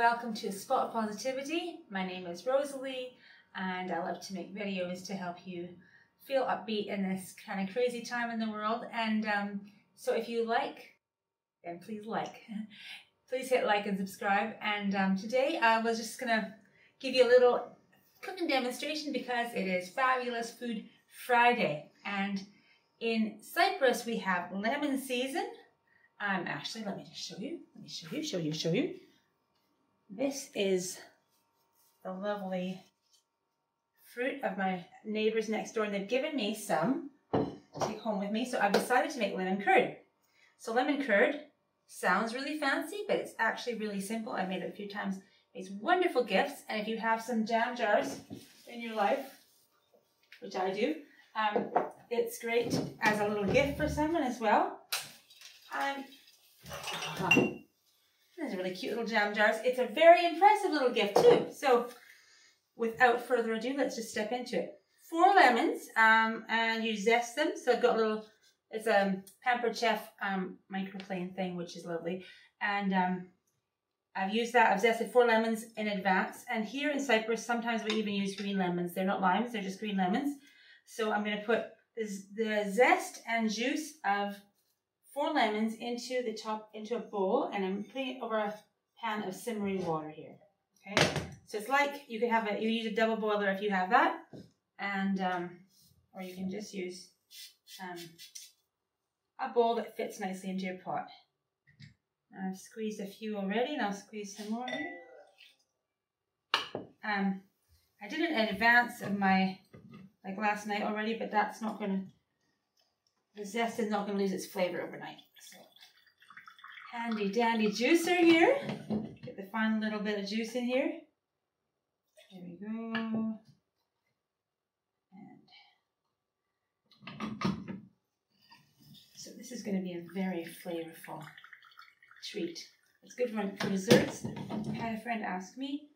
welcome to Spot of Positivity. My name is Rosalie and I love to make videos to help you feel upbeat in this kind of crazy time in the world. And so if you like, then please please hit like and subscribe. And today I was just gonna give you a little cooking demonstration because it is Fabulous Food Friday. And in Cyprus we have lemon season. Actually, let me just show you. Show you. This is the lovely fruit of my neighbors next door, and they've given me some to take home with me. So I've decided to make lemon curd. So lemon curd sounds really fancy, but it's actually really simple. I made it a few times. It's wonderful gifts, and if you have some jam jars in your life, which I do, it's great as a little gift for someone as well. These are really cute little jam jars. It's a very impressive little gift too. So without further ado, let's just step into it. 4 lemons, and you zest them. So I've got a little, it's a Pampered Chef microplane thing, which is lovely. And I've used that. I've zested 4 lemons in advance. And here in Cyprus, sometimes we even use green lemons. They're not limes, they're just green lemons. So I'm going to put the zest and juice of 4 lemons into a bowl, and I'm putting it over a pan of simmering water here. Okay, so it's like you can you use a double boiler if you have that, and or you can just use a bowl that fits nicely into your pot. I've squeezed a few already, and I'll squeeze some more here. I did it in advance of my last night already, but that's not going to. The zest is not going to lose its flavor overnight. So, handy dandy juicer here. Get the final little bit of juice in here. There we go. And so this is going to be a very flavorful treat. It's good for desserts. I had a friend ask me,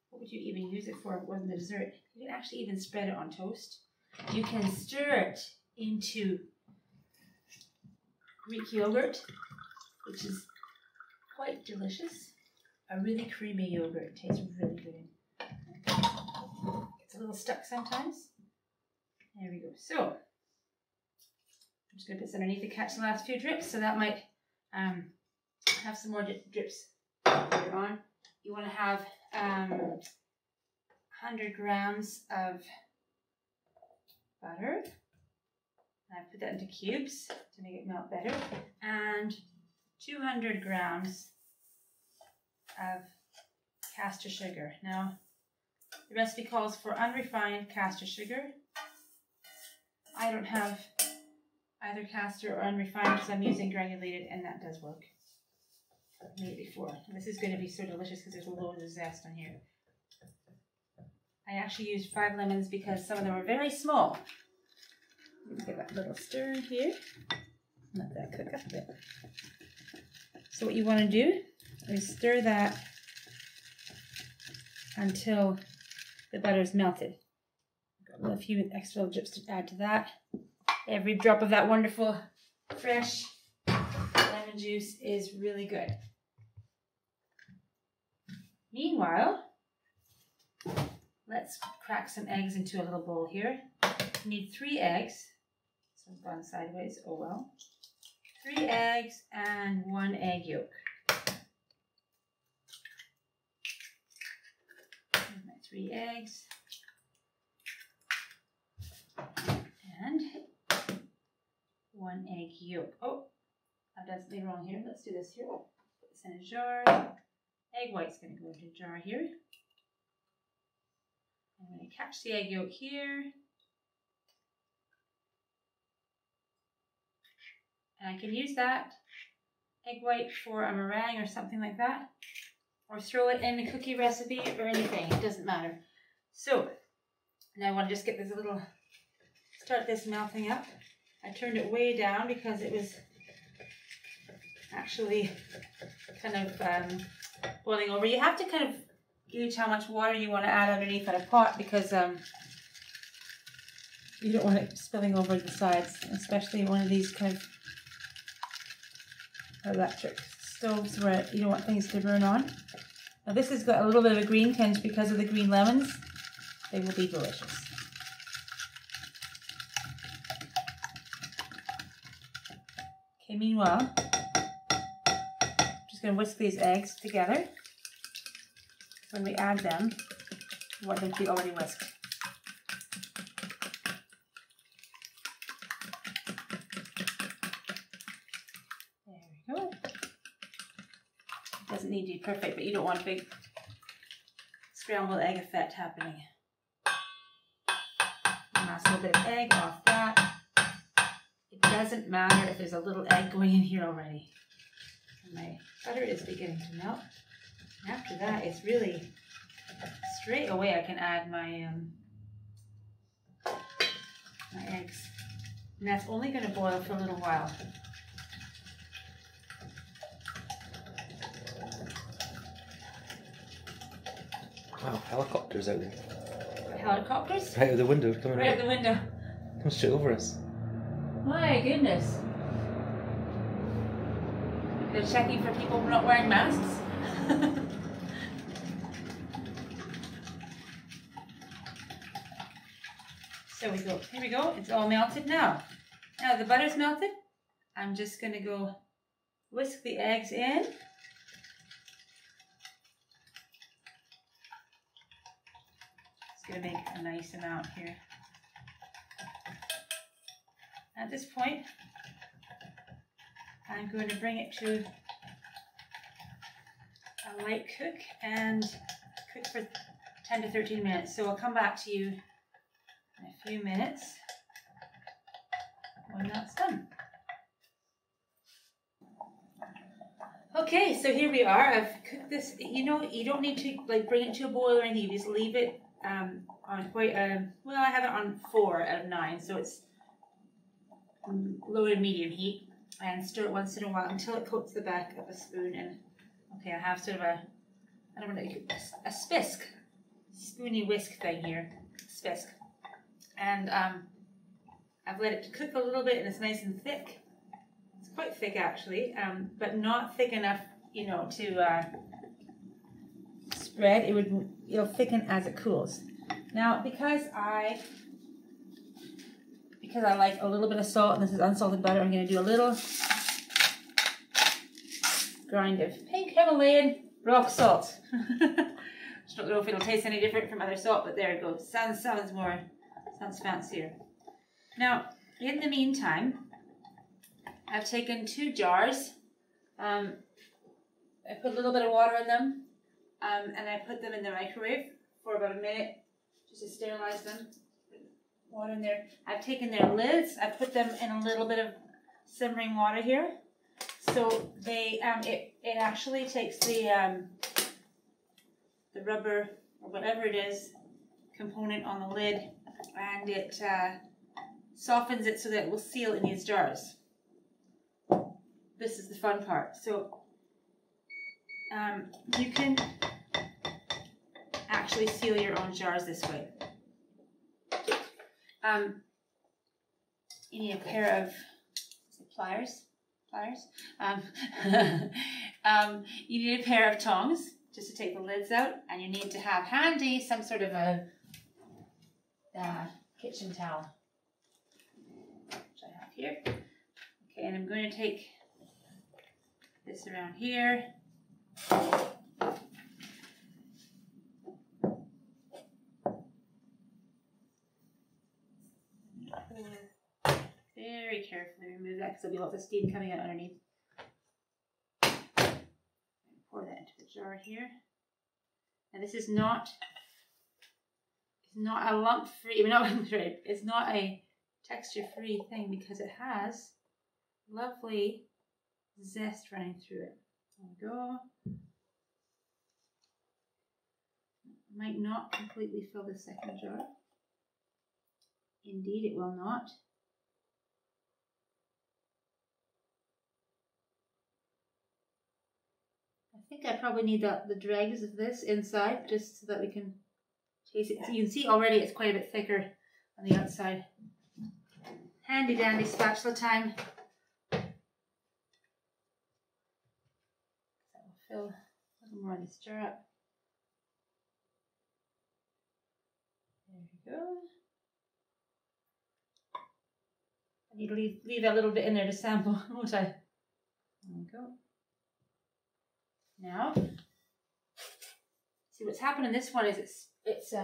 what would you even use it for if it wasn't a dessert? You can actually even spread it on toast. You can stir it into Greek yogurt, which is quite delicious. A really creamy yogurt. It tastes really good. It's a little stuck sometimes. There we go. So I'm just going to put this underneath to catch the last few drips, so that might have some more drips later on. You want to have 100 grams of butter. I put that into cubes to make it melt better, and 200 grams of castor sugar. Now, the recipe calls for unrefined castor sugar. I don't have either castor or unrefined because I'm using granulated, and that does work. I've made it before. And this is going to be so delicious because there's loads of zest on here. I actually used 5 lemons because some of them are very small. Give that little stir in here. Let that cook up a bit. So what you want to do is stir that until the butter is melted. Got a few extra drips to add to that. Every drop of that wonderful fresh lemon juice is really good. Meanwhile, let's crack some eggs into a little bowl here. You need 3 eggs. So I've gone sideways, oh well. 3 eggs and 1 egg yolk. Here's my 3 eggs. And 1 egg yolk. Oh, I've done something wrong here. Let's do this here. Put this in a jar. Egg white's going to go into a jar here. I'm going to catch the egg yolk here. And I can use that egg white for a meringue or something like that, or throw it in a cookie recipe or anything, it doesn't matter. So now I want to just get this start this melting up. I turned it way down because it was actually kind of boiling over. You have to kind of gauge how much water you want to add underneath in a pot because you don't want it spilling over the sides, especially one of these kind of electric stoves where you don't want things to burn on. Now this has got a little bit of a green tinge because of the green lemons. They will be delicious. Okay, meanwhile, I'm just going to whisk these eggs together. When we add them, I want them to be already whisked. There we go. Doesn't need to be perfect, but you don't want a big scrambled egg effect happening. Last little bit of egg off that. It doesn't matter if there's a little egg going in here already. And my butter is beginning to melt. And after that, it's really straight away I can add my my eggs. And that's only going to boil for a little while. Wow, helicopters out there. Helicopters? Right out the window, coming right out the window. Come straight over us. My goodness. They're checking for people not wearing masks. So we go, here we go, it's all melted now. Now the butter's melted, I'm just going to go whisk the eggs in. It's going to make a nice amount here. At this point, I'm going to bring it to a light cook and cook for 10 to 13 minutes. So I'll come back to you in a few minutes when that's done. Okay, so here we are. I've cooked this. You know, you don't need to like bring it to a boil or anything. You just leave it on quite a, well, I have it on 4 out of 9, so it's low to medium heat, and stir it once in a while until it coats the back of a spoon. And okay, I have sort of a, I don't know what a spisk, spoony whisk thing here, spisk. And I've let it cook a little bit, and it's nice and thick. It's quite thick actually, but not thick enough, you know, to spread. It'll thicken as it cools. Now, because I like a little bit of salt, and this is unsalted butter, I'm going to do a little grind of pink Himalayan rock salt. Just don't know if it'll taste any different from other salt, but there it goes. Sounds fancier. Now, in the meantime, I've taken 2 jars. I put a little bit of water in them, and I put them in the microwave for about a minute just to sterilize them. Water in there. I've taken their lids. I put them in a little bit of simmering water here, so they it actually takes the rubber or whatever it is component on the lid, and it softens it so that it will seal in these jars. This is the fun part. So you can actually seal your own jars this way. You need a pair of pliers. You need a pair of tongs just to take the lids out, and you need to have handy some sort of a kitchen towel, which I have here. Okay, and I'm going to take this around here. Very carefully remove that because there'll be lots of steam coming out underneath. Pour that into the jar here. And this is not a lump-free, it's not a texture-free thing because it has lovely zest running through it. There we go. Might not completely fill the second jar. Indeed, it will not. I think I probably need the dregs of this inside just so that we can taste it. So you can see already it's quite a bit thicker on the outside. Handy dandy spatula time. That will fill a little more of this jar up. we go. I need to leave that little bit in there to sample, won't I? There we go. Now, see what's happened in this one is it's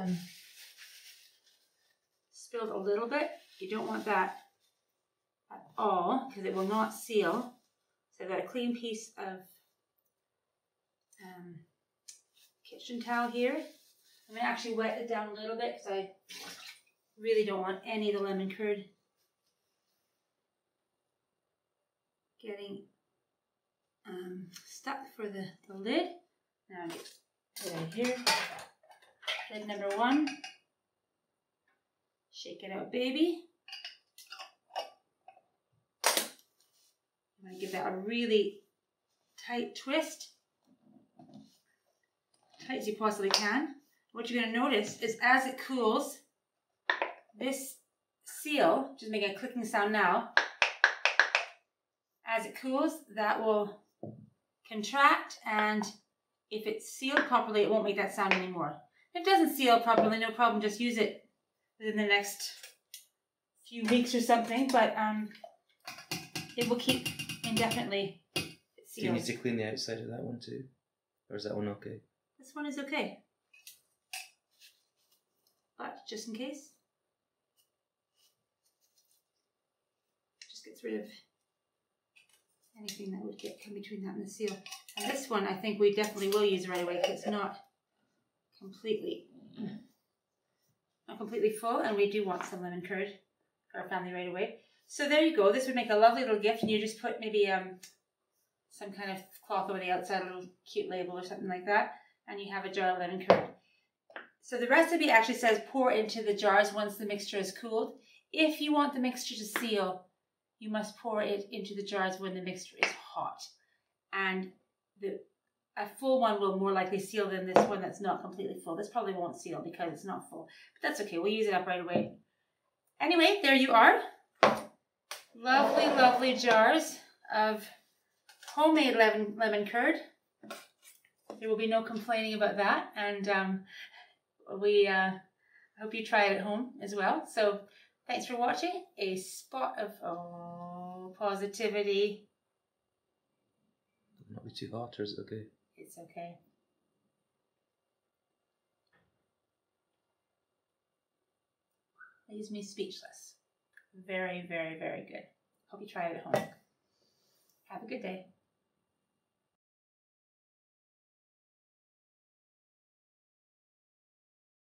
spilled a little bit. You don't want that at all because it will not seal. So I've got a clean piece of kitchen towel here. I'm going to actually wet it down a little bit because I really don't want any of the lemon curd getting stuck for the lid. Now get it out here. Lid number 1. Shake it out, baby. I'm going to give that a really tight twist. Tight as you possibly can. What you're going to notice is as it cools, this seal, just making a clicking sound now, as it cools, that will contract, and if it's sealed properly, it won't make that sound anymore. If it doesn't seal properly, no problem, just use it within the next few weeks or something, but it will keep indefinitely sealed. Do you need to clean the outside of that one too? Or is that one okay? This one is okay. But just in case, just gets rid of anything that would come between that and the seal. And this one I think we definitely will use right away because it's not completely full, and we do want some lemon curd for our family right away. So there you go. This would make a lovely little gift, and you just put maybe some kind of cloth over the outside, a little cute label or something like that, and you have a jar of lemon curd. So the recipe actually says pour into the jars once the mixture is cooled. If you want the mixture to seal, you must pour it into the jars when the mixture is hot. And a full one will more likely seal than this one that's not completely full. This probably won't seal because it's not full. But that's okay, we'll use it up right away. Anyway, there you are. Lovely, lovely jars of homemade lemon curd. There will be no complaining about that. And we hope you try it at home as well. So thanks for watching. A spot of positivity. Not be too hot, or is it okay? It's okay. Leaves me speechless. Very, very, very good. Hope you try it at home. Have a good day.